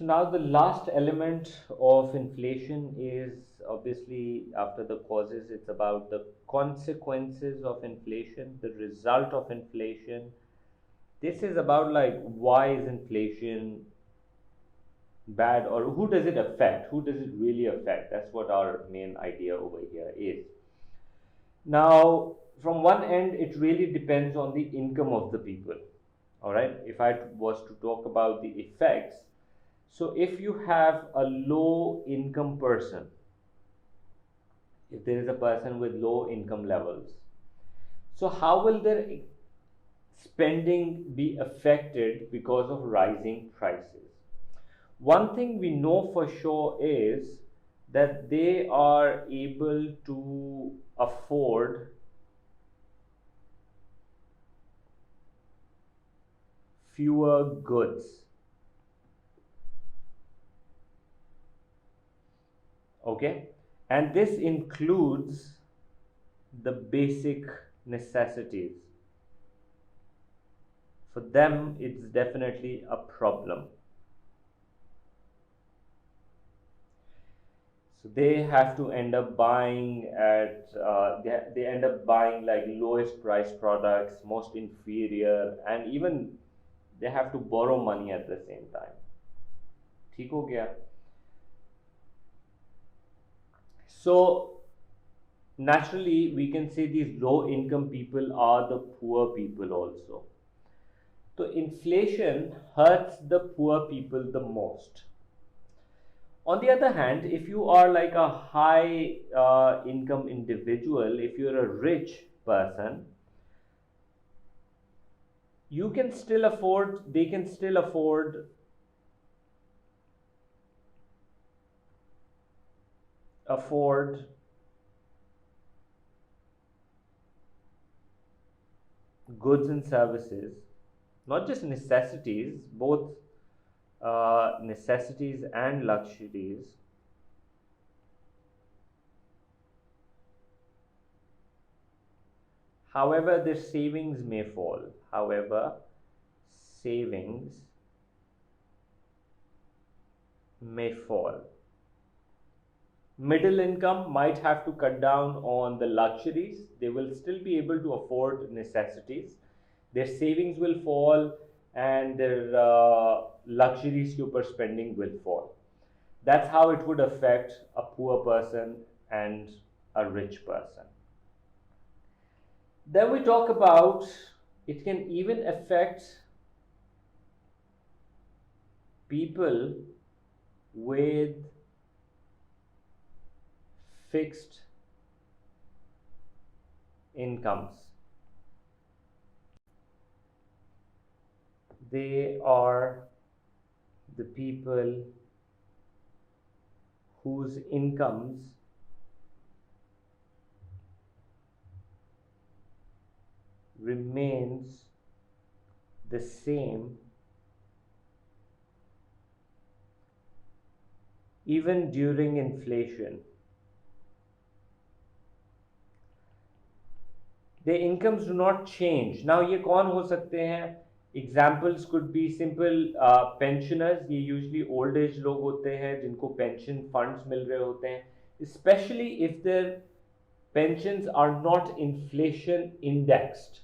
So now the last element of inflation is obviously after the causes, it's about the consequences of inflation, the result of inflation. This is about like why is inflation bad, or who does it affect? Who does it really affect? That's what our main idea over here is. Now, from one end, it really depends on the income of the people. All right. If I was to talk about the effects, so if you have a low income person, if there is a person with low income levels, so how will their spending be affected because of rising prices? One thing we know for sure is that they are able to afford fewer goods. Okay, and this includes the basic necessities. For them, it's definitely a problem. So they have to end up buying at they end up buying like lowest price products, most inferior, and even they have to borrow money at the same time. ठीक हो गया? So naturally, we can say these low income people are the poor people also. So inflation hurts the poor people the most. On the other hand, if you are like a high income individual, if you're a rich person, you can still afford, they can still afford goods and services, not just necessities, both necessities and luxuries. However, their savings may fall. However, savings may fall. Middle income might have to cut down on the luxuries. They will still be able to afford necessities. Their savings will fall and their luxuries super spending will fall. That's how it would affect a poor person and a rich person. Then we talk about it can even affect people with fixed incomes. They are the people whose incomes remains the same even during inflation. Their incomes do not change. Now ये कौन हो सकते हैं? Examples could be simple pensioners. ये usually old age लोग होते हैं जिनको pension funds मिल रहे होते हैं, especially if their pensions are not inflation indexed.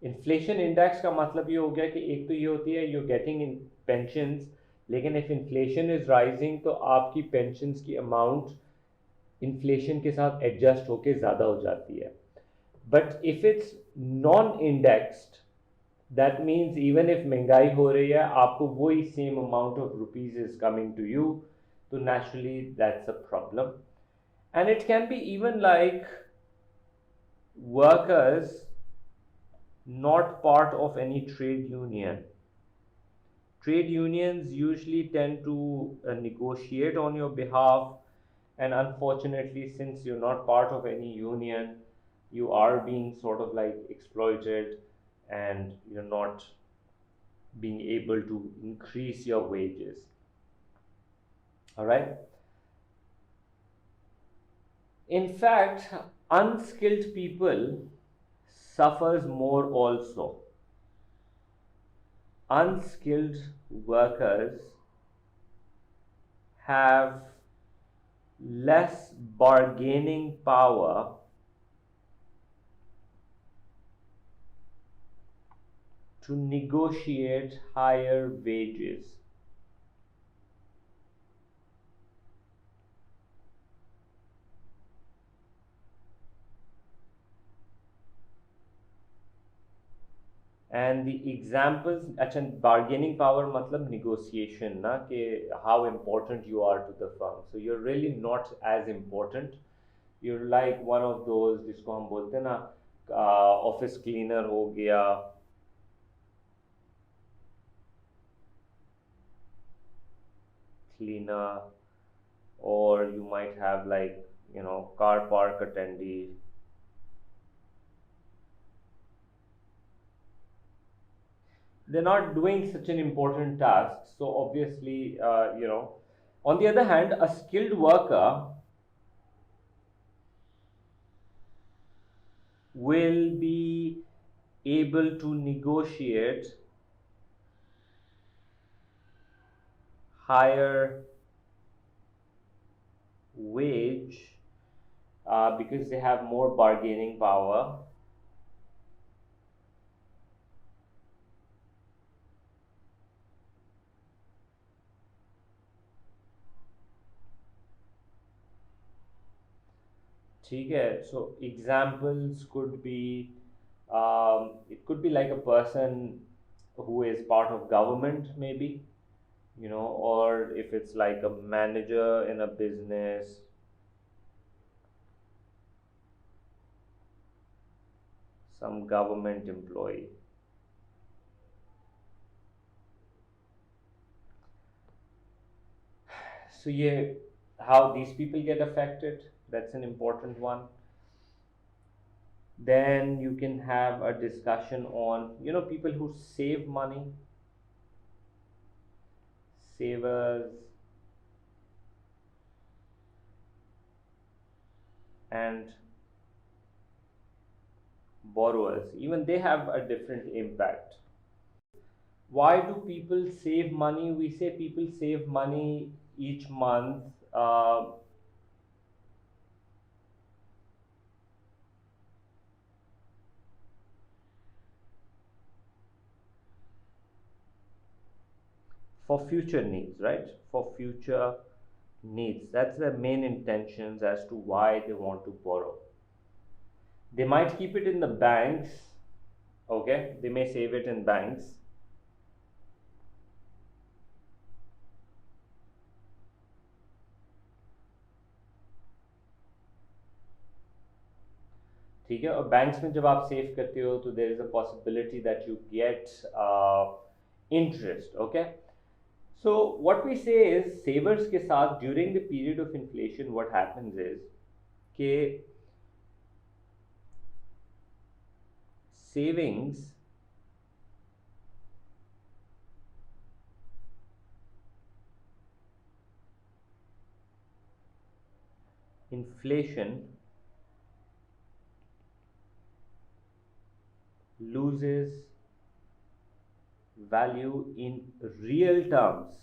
Inflation index का मतलब ये हो गया कि एक तो ये होती है यू गेटिंग इन पेंशंस, लेकिन इफ इन्फ्लेशन इज राइजिंग तो आपकी पेंशंस की अमाउंट इन्फ्लेशन के साथ एडजस्ट होके ज़्यादा हो जाती है. But if it's non indexed, that means even if महंगाई हो रही है आपको वही same amount of rupees is coming to you, तो naturally that's a problem. And it can be even like workers not part of any trade union. Trade unions usually tend to negotiate on your behalf, and unfortunately, since you're not part of any union, you are being sort of like exploited and you're not being able to increase your wages. All right. In fact, unskilled people suffers more also. Unskilled workers have less bargaining power to negotiate higher wages. And the examples, अच्छा bargaining power मतलब negotiation ना कि how important you are to the firm. So you're really not as important. You're like one of those जिसको हम बोलते हैं ना office cleaner हो गया, cleaner, or you might have like car park attendee. They're not doing such an important task, so obviously on the other hand, a skilled worker will be able to negotiate higher wage because they have more bargaining power. ठीक है, so examples could be it could be like a person who is part of government maybe, or if it's like a manager in a business, some government employee. So yeah, how these people get affected, that's an important one. Then you can have a discussion on people who save money, savers, and borrowers, even they have a different impact. Why do people save money? We say people save money each month for future needs, right? For future needs. That's the main intentions as to why they want to borrow. They might keep it in the banks, okay? They may save it in banks. ठीक है, और banks में जब आप save करते हो तो there is a possibility that you get interest, okay. So what we say is savers के साथ during the period of inflation what happens is कि savings inflation loses value in real terms.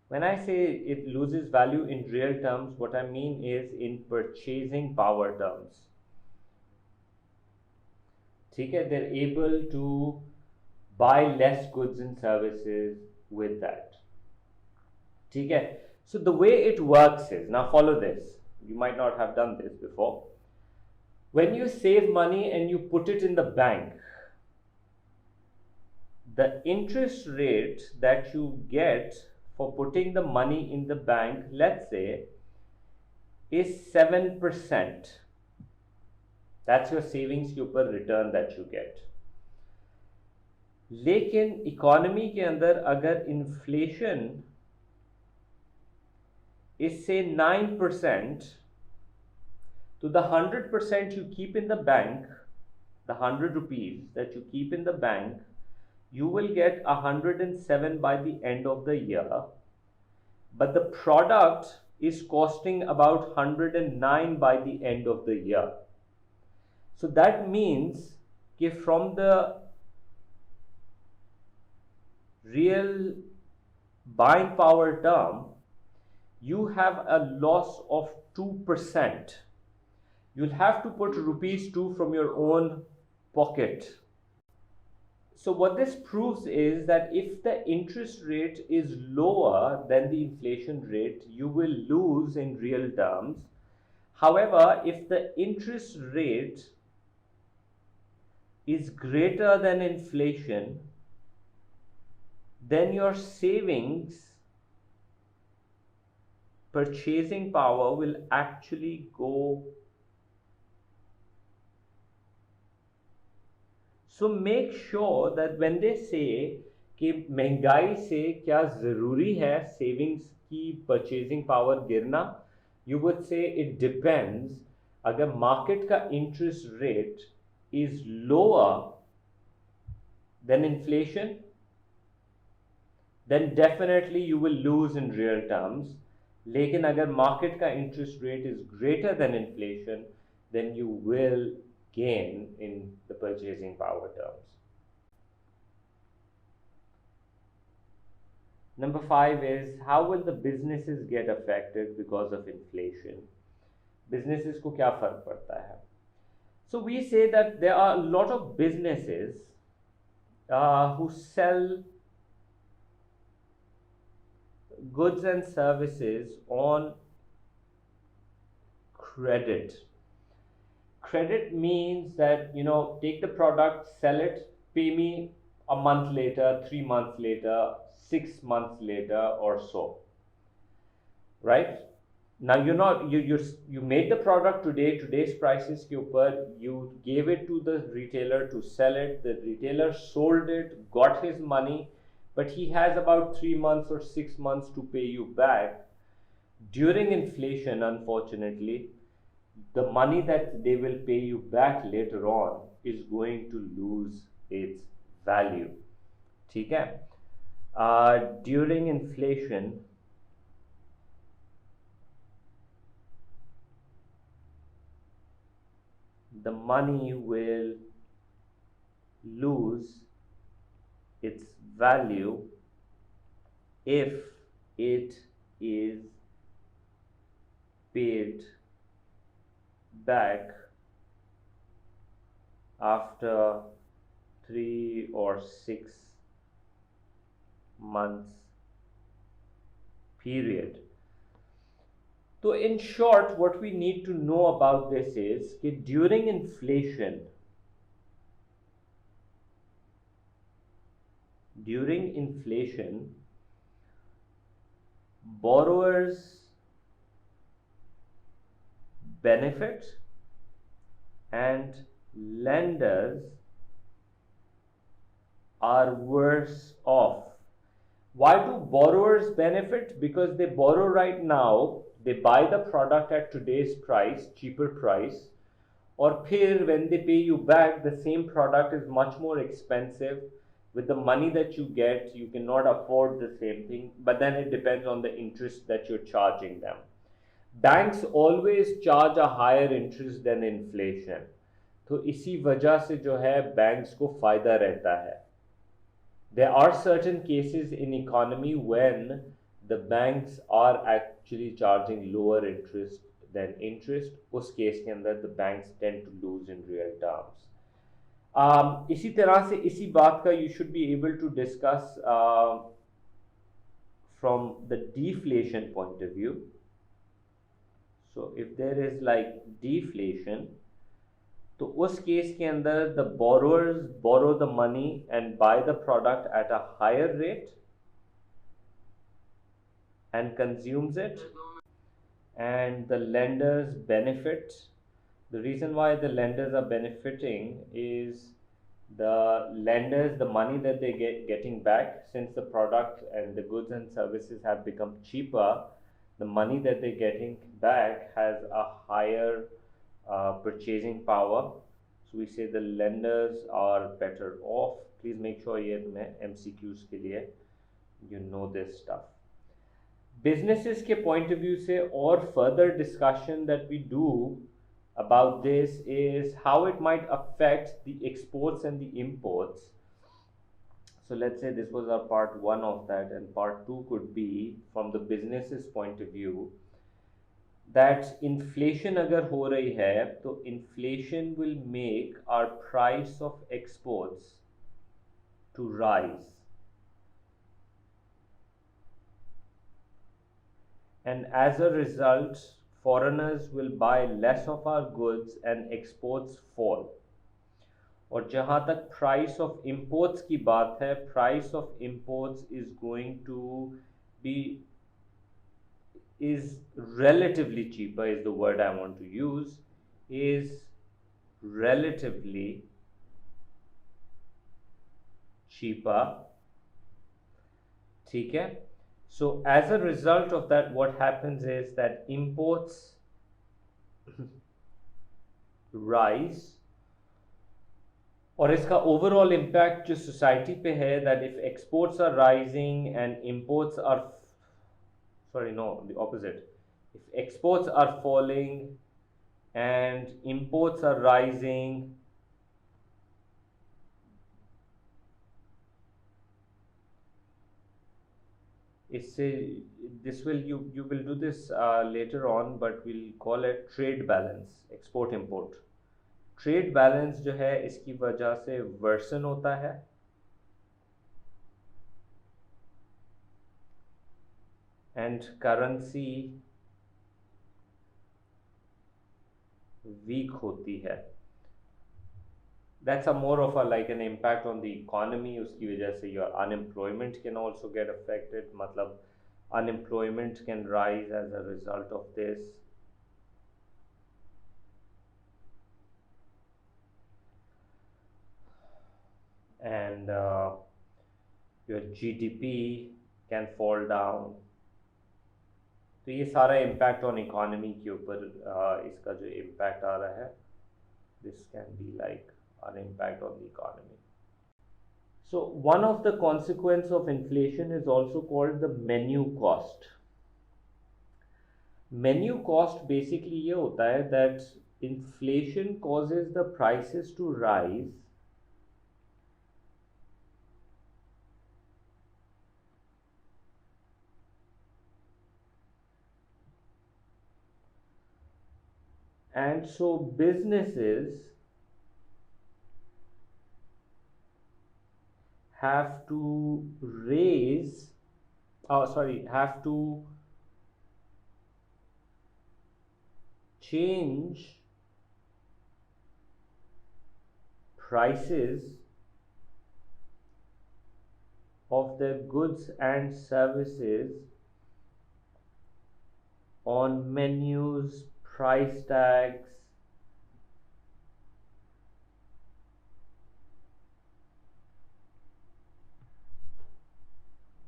When I say it loses value in real terms, what I mean is in purchasing power terms. ठीक है, they're able to buy less goods and services with that. ठीक है, so the way it works is, now follow this, you might not have done this before. When you save money and you put it in the bank, the interest rate that you get for putting the money in the bank, let's say, is 7%. That's your savings के ऊपर return that you get. लेकिन economy के अंदर अगर inflation is say 9%, to the 100% you keep in the bank, the 100 rupees that you keep in the bank, you will get 107 by the end of the year, but the product is costing about 109 by the end of the year. So that means that from the real buying power term, you have a loss of 2%. You'll have to put rupees 2 from your own pocket. So what this proves is that if the interest rate is lower than the inflation rate, you will lose in real terms. However, if the interest rate is greater than inflation, then your savings purchasing power will actually go. So make sure that when they say कि महंगाई से क्या ज़रूरी है savings की purchasing power गिरना, you would say it depends. अगर market का interest rate is lower than inflation, then definitely you will lose in real terms. लेकिन अगर मार्केट का interest rate is greater than inflation, then you will gain in the purchasing power terms. Number 5 is, how will the businesses get affected because of inflation? Businesses को क्या फर्क पड़ता है? So we say that there are a lot of businesses who sell goods and services on credit. Credit means that, take the product, sell it, pay me a month later, 3 months later, 6 months later, or so. Right? Now you made the product today's prices के ऊपर, you gave it to the retailer to sell it, the retailer sold it, got his money, but he has about 3 months or 6 months to pay you back. During inflation, unfortunately, the money that they will pay you back later on is going to lose its value. ठीक है? During inflation, the money will lose its value if it is paid back after 3 or 6 months period. So in short, what we need to know about this is that during inflation, borrowers benefit and lenders are worse off. Why do borrowers benefit? Because they borrow right now, they buy the product at today's price, cheaper price, or फिर when they pay you back, the same product is much more expensive. With the money that you get, you cannot afford the same thing, but then it depends on the interest that you're charging them. Banks always charge a higher interest than inflation. तो इसी वजह से जो है banks को फायदा रहता है. There are certain cases in economy when the banks are actually charging lower interest than interest. उस केस के अंदर the banks tend to lose in real terms. इसी तरह से इसी बात का you should be able to discuss from the deflation point of view. So if there is like deflation, तो उस केस के अंदर the borrowers borrow the money and buy the product at a higher rate and consumes it, and the lenders benefit. The reason why the lenders are benefiting is the money that they getting back, since the product and the goods and services have become cheaper, the money that they're getting back has a higher purchasing power. So we say the lenders are better off. Please make sure ये तुम्हें MCQs के लिए you know this stuff. Businesses के point of view से और further discussion that we do about this is how it might affect the exports and the imports. So let's say this was our part one of that, and part two could be from the business's point of view that inflation अगर हो रही है तो inflation will make our price of exports to rise, and as a result foreigners will buy less of our goods and exports fall. और जहाँ तक price of imports की बात है, price of imports is going to be is relatively cheaper is the word I want to use, is relatively cheaper. ठीक है. So as a result of that, what happens is that imports rise, और इसका overall impact जो society पे है, that if exports are rising and imports are, sorry, no, the opposite, if exports are falling and imports are rising, इससे this will you will do this later on, but we'll call it trade balance, export import. Trade balance जो है इसकी वजह से version होता है, and currency weak होती है. That's a more of a like an impact on the economy. उसकी वजह से your unemployment can also get affected, मतलब unemployment can rise as a result of this. And your GDP can fall down. तो ये सारा impact on economy के ऊपर इसका जो इम्पैक्ट आ रहा है, this can be like an impact on the economy. So one of the consequence of inflation is also called the menu cost. Menu cost basically ये होता है that inflation causes the prices to rise, and so businesses have to raise, have to change prices of their goods and services on menus, price tags,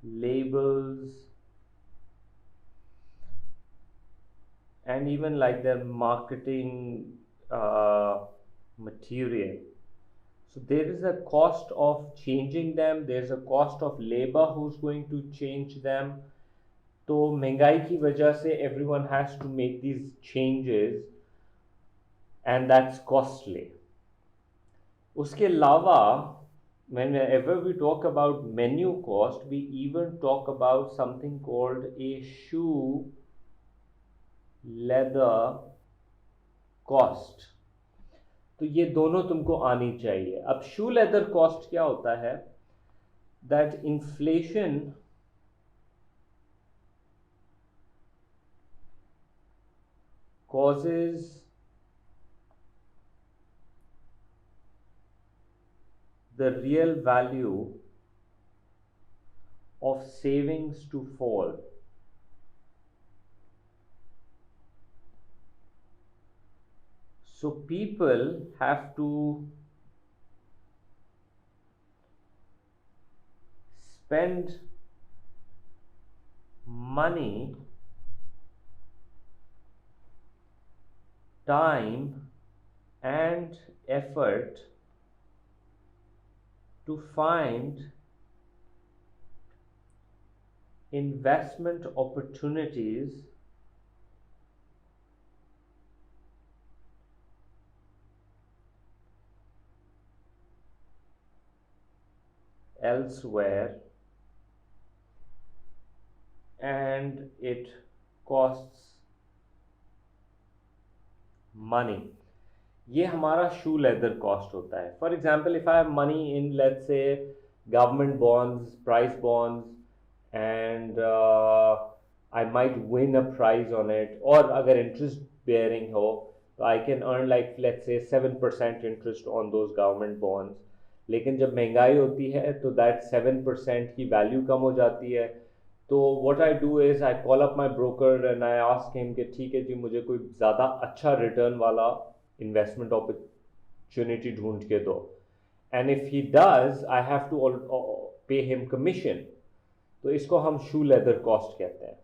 labels, and even like their marketing material. So there is a cost of changing them, there's a cost of labor who's going to change them. तो महंगाई की वजह से everyone has to make these changes, and that's costly. उसके अलावा whenever we talk about menu cost, we even talk about something called a shoe leather cost. तो ये दोनों तुमको आनी चाहिए. अब शू लेदर कॉस्ट क्या होता है, that inflation causes the real value of savings to fall. So people have to spend money, time, and effort to find investment opportunities elsewhere and it costs money. ये हमारा शू लेदर कॉस्ट होता है. For example, if I have money in let's say government bonds, price bonds, and I might win a prize on it, और अगर interest bearing हो तो I can earn like let's say 7% interest on those government bonds. लेकिन जब महंगाई होती है तो दैट 7% की वैल्यू कम हो जाती है. तो what I do is I call up my broker and I ask him कि ठीक है जी, मुझे कोई ज़्यादा अच्छा रिटर्न वाला इन्वेस्टमेंट अपॉर्चुनिटी ढूंढ के दो. And if he does I have to pay him commission. तो इसको हम शू लेदर कॉस्ट कहते हैं.